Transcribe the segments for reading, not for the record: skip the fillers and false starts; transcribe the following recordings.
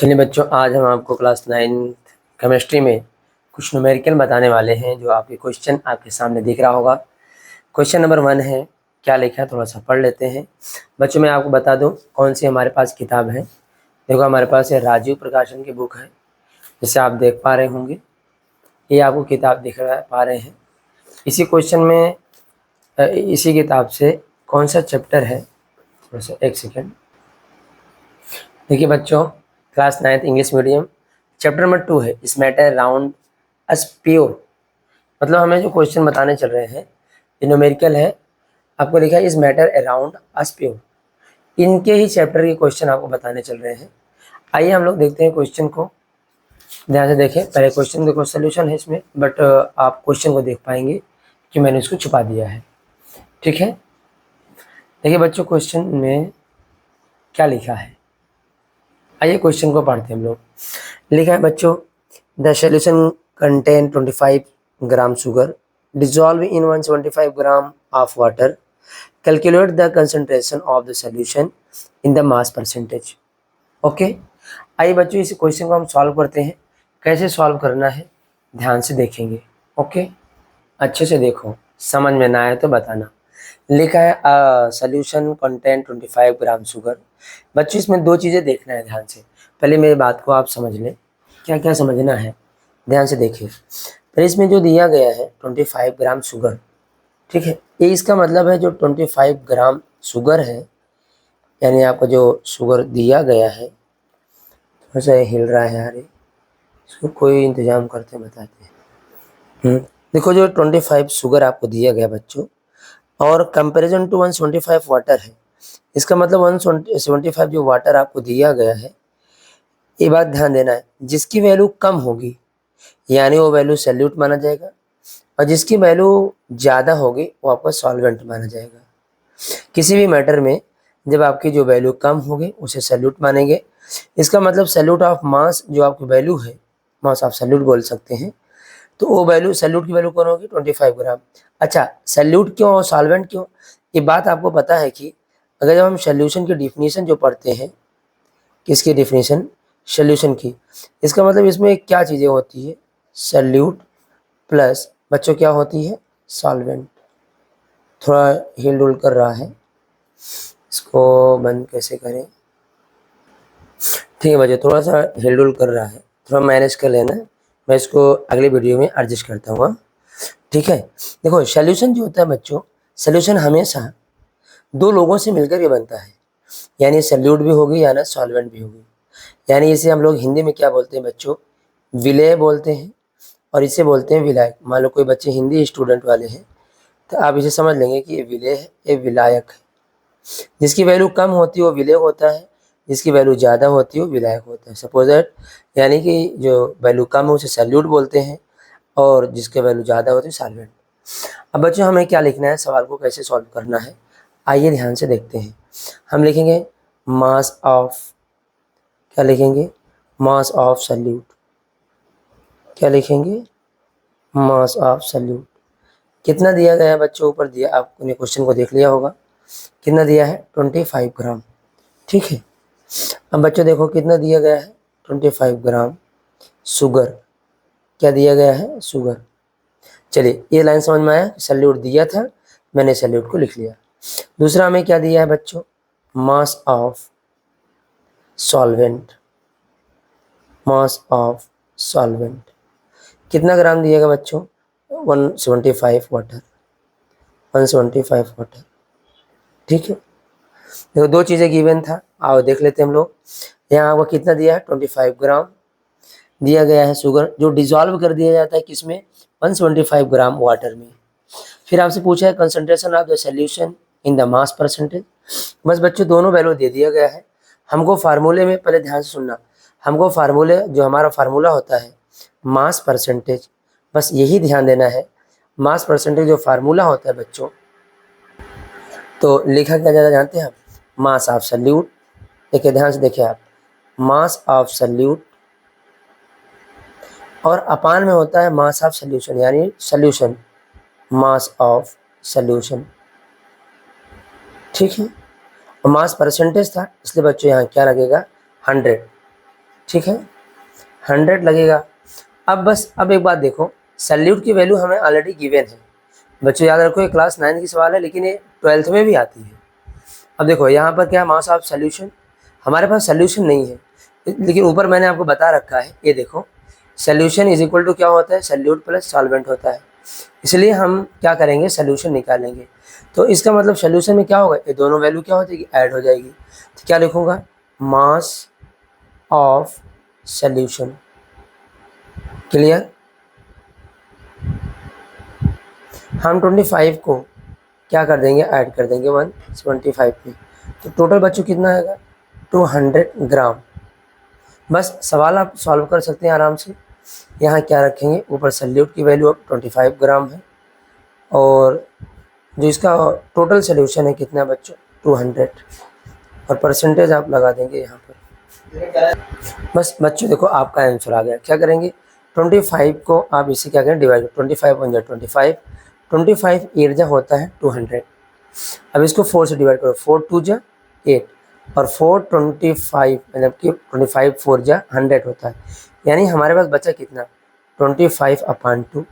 चलिए बच्चों, आज हम आपको क्लास 9 केमिस्ट्री में कुछ न्यूमेरिकल बताने वाले हैं। जो आपके क्वेश्चन आपके सामने दिख रहा होगा। क्वेश्चन नंबर 1 है, क्या लिखा है थोड़ा सा पढ़ लेते हैं। बच्चों मैं आपको बता दूं कौन सी हमारे पास किताब है। देखो हमारे पास ये राजीव प्रकाशन की बुक है, जिसे आप देख पा रहे होंगे। ये आपको किताब दिख पा रहे हैं। इसी क्वेश्चन में इसी किताब से कौन सा चैप्टर है, थोड़ा सा एक सेकेंड। देखिए बच्चों, class 9 English medium chapter number 2 है, इस मैटर राउंड अस प्योर। मतलब हमें जो क्वेश्चन बताने चल रहे हैं ये न्यूमेरिकल है। आपको लिखा है इस मैटर अराउंड अस प्योर। इनके ही चैप्टर के क्वेश्चन आपको बताने चल रहे हैं। आइए हम लोग देखते हैं क्वेश्चन को, ध्यान से देखें। पहले क्वेश्चन देखो, सोल्यूशन है इसमें, बट आप क्वेश्चन को देख पाएंगे कि मैंने इसको छुपा दिया है। ठीक है, देखिए बच्चों क्वेश्चन में क्या लिखा है। आइए क्वेश्चन को पढ़ते हैं हम लोग। लिखा है बच्चों, the solution contain 25 gram sugar dissolve in 175 gram of water. Calculate the concentration of the solution in the mass percentage. Okay, आइए बच्चों इस क्वेश्चन को हम सॉल्व करते हैं। कैसे सॉल्व करना है ध्यान से देखेंगे। ओके, अच्छे से देखो, समझ में ना आए तो बताना। लिखा है सोल्यूशन कंटेन 25 ग्राम शुगर। बच्चों इसमें दो चीज़ें देखना है ध्यान से। पहले मेरी बात को आप समझ लें, क्या क्या समझना है ध्यान से देखिए। फिर इसमें जो दिया गया है 25 ग्राम शुगर, ठीक है, ये इसका मतलब है जो 25 ग्राम शुगर है, यानी आपका जो शुगर दिया गया है। थोड़ा सा हिल रहा है यार, इसको कोई इंतजाम करते बताते हैं। देखो जो 25 शुगर आपको दिया गया बच्चों, और कंपैरिजन टू 175 वाटर है। इसका मतलब 175 जो वाटर आपको दिया गया है, ये बात ध्यान देना है, जिसकी वैल्यू कम होगी यानी वो वैल्यू सैल्यूट माना जाएगा, और जिसकी वैल्यू ज़्यादा होगी वो आपका सॉल्वेंट माना जाएगा। किसी भी मैटर में जब आपकी जो वैल्यू कम होगी उसे सैल्यूट मानेंगे। इसका मतलब सैल्यूट ऑफ मास जो आपकी वैल्यू है, मास आप सैल्यूट बोल सकते हैं, तो वो वैल्यू सैल्यूट की वैल्यू कौन होगी 25 ग्राम। अच्छा, सैल्यूट क्यों और सॉल्वेंट क्यों, ये बात आपको पता है कि अगर जब हम सोल्यूशन की डिफिनीशन जो पढ़ते हैं, किसकी डिफिनीशन, सोल्यूशन की, इसका मतलब इसमें क्या चीज़ें होती है, सैल्यूट प्लस बच्चों क्या होती है, सॉल्वेंट। थोड़ा हिल डुल कर रहा है, इसको बंद कैसे करें। ठीक है बच्चों, थोड़ा सा हिल डुल कर रहा है, थोड़ा मैनेज कर लेना। मैं इसको अगले वीडियो में एडजस्ट करता हूँ। ठीक है, देखो सोल्यूशन जो होता है बच्चों, सोल्यूशन हमेशा दो लोगों से मिलकर के बनता है, यानी सैल्यूट भी होगी या ना सॉल्वेंट भी होगी। यानी इसे हम लोग हिंदी में क्या बोलते हैं बच्चों, विलेय बोलते हैं, और इसे बोलते हैं विलायक। मान लो कोई बच्चे हिंदी स्टूडेंट वाले हैं तो आप इसे समझ लेंगे कि ये विलेय है, ये विलायक है। जिसकी वैल्यू कम होती है वो विलेय होता है, जिसकी वैल्यू ज़्यादा होती है वो विलायक होता है। सपोज दैट, यानी कि जो वैल्यू कम है उसे सैल्यूट बोलते हैं, और जिसके वैल्यू ज़्यादा होती है सॉल्वेंट। अब बच्चों हमें क्या लिखना है, सवाल को कैसे सॉल्व करना है, आइए ध्यान से देखते हैं। हम लिखेंगे मास ऑफ, क्या लिखेंगे, मास ऑफ सैल्यूट। क्या लिखेंगे, मास ऑफ सैल्यूट। कितना दिया गया है बच्चों, ऊपर दिया, आपने क्वेश्चन को देख लिया होगा, कितना दिया है 25 ग्राम। ठीक है, अब बच्चों देखो कितना दिया गया है 25 ग्राम शुगर। क्या दिया गया है, शुगर। चलिए ये लाइन समझ में आया, सैल्यूट दिया था, मैंने सैल्यूट को लिख लिया। दूसरा हमें क्या दिया है बच्चों, mass of solvent. Mass of solvent कितना ग्राम दिएगा बच्चों, 175 वाटर, 175 वाटर। ठीक है, देखो दो चीज़ें गिवन था, आओ देख लेते हैं हम लोग। यहाँ आपको कितना दिया है 25 ग्राम दिया गया है शुगर, जो डिजॉल्व कर दिया जाता है किसमें, 175 ग्राम वाटर में। फिर आपसे पूछा है concentration of the solution in the mass percentage. बस बच्चों दोनों वैल्यू दे दिया गया है। हमको फार्मूले में, पहले ध्यान से सुनना, हमको फार्मूले, जो हमारा फार्मूला होता है मास परसेंटेज, बस यही ध्यान देना है। मास परसेंटेज जो फार्मूला होता है बच्चों, तो लिखा क्या ज़्यादा जानते हैं आप, मास ऑफ सल्यूट। देखिए ध्यान से देखिए आप, मास ऑफ सल्यूट, और अपान में होता है मास ऑफ सॉल्यूशन, यानी सॉल्यूशन, मास ऑफ सॉल्यूशन। ठीक है, और मास परसेंटेज था इसलिए बच्चों यहाँ क्या लगेगा, 100। ठीक है, 100 लगेगा। अब एक बात देखो, सैल्यूट की वैल्यू हमें ऑलरेडी गिवन है। बच्चों याद रखो, ये क्लास 9 की सवाल है, लेकिन ये 12th में भी आती है। अब देखो यहाँ पर क्या है, मास ऑफ सॉल्यूशन, हमारे पास सॉल्यूशन नहीं है, लेकिन ऊपर मैंने आपको बता रखा है, ये देखो सॉल्यूशन इज इक्वल टू क्या होता है, सॉल्यूट प्लस सॉल्वेंट होता है। इसलिए हम क्या करेंगे, सॉल्यूशन निकालेंगे। तो इसका मतलब सॉल्यूशन में क्या होगा, ये दोनों वैल्यू क्या हो जाएगी, ऐड हो जाएगी। तो क्या लिखूँगा, मास ऑफ सॉल्यूशन। क्लियर। हम 25 को क्या कर देंगे, ऐड कर देंगे 125 में, तो टोटल बच्चों कितना आएगा, 200 ग्राम। बस सवाल आप सॉल्व कर सकते हैं आराम से। यहाँ क्या रखेंगे, ऊपर सल्यूट की वैल्यू अब 25 ग्राम है, और जो इसका टोटल सोल्यूशन है कितना बच्चों, 200, और परसेंटेज आप लगा देंगे यहाँ पर। बस बच्चों देखो आपका आंसर आ गया। क्या करेंगे, 25 को आप इसे क्या करें, डिवाइड, 25 वन जा 25, 25 8 जा होता है 200। अब इसको 4 से डिवाइड करो, 4 2 जा 8, और 4 25 मतलब कि 25 4 जा 100 होता है। यानी हमारे पास बचा कितना, 25/2।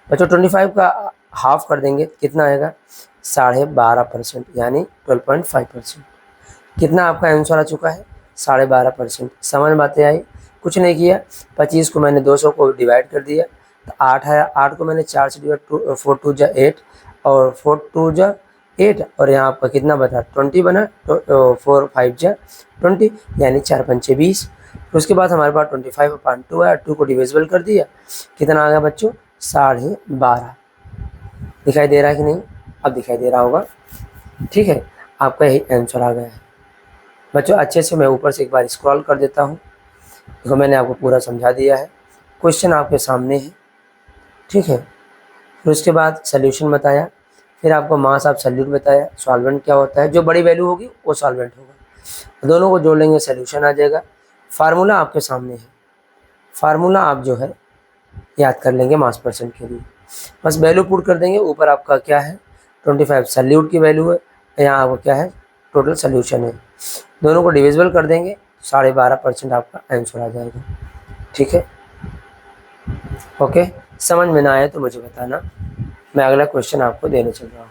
बच्चों 25 का हाफ कर देंगे, कितना आएगा, 12.5%, यानी 12.5%। कितना आपका आंसर आ चुका है, 12.5%। समझ में बातें आई, कुछ नहीं किया। 25 को मैंने 200 को डिवाइड कर दिया, तो 8 आया, 8 को मैंने 4 से डिवाइड, 4 2 जा 8, और 4 2 जा 8, और यहाँ आपका कितना बना, 20 बना, 4 5 जा 20, यानी 4 पंचे 20। उसके बाद हमारे पास 25/2 है, 2 को डिविजिबल कर दिया, कितना आ गया बच्चों, 12.5। दिखाई दे रहा है कि नहीं, अब दिखाई दे रहा होगा। ठीक है, आपका यही आंसर आ गया है बच्चों। अच्छे से मैं ऊपर से एक बार स्क्रॉल कर देता हूँ। देखो मैंने आपको पूरा समझा दिया है, क्वेश्चन आपके सामने है। ठीक है, फिर उसके बाद सॉल्यूशन बताया, फिर आपको मास ऑफ सॉल्यूट बताया, सॉल्वेंट क्या होता है, जो बड़ी वैल्यू होगी वो सॉल्वेंट होगा। दोनों को जोड़ लेंगे, सॉल्यूशन आ जाएगा। फार्मूला आपके सामने है, फार्मूला आप जो है याद कर लेंगे मास परसेंट के लिए। बस वैल्यू पुट कर देंगे, ऊपर आपका क्या है, 25 सॉल्यूट की वैल्यू है, यहाँ आपका क्या है, टोटल सॉल्यूशन है। दोनों को डिविजिबल कर देंगे, 12.5% आपका आंसर आ जाएगा। ठीक है, ओके। समझ में ना आए तो मुझे बताना, मैं अगला क्वेश्चन आपको देने चल रहा हूँ।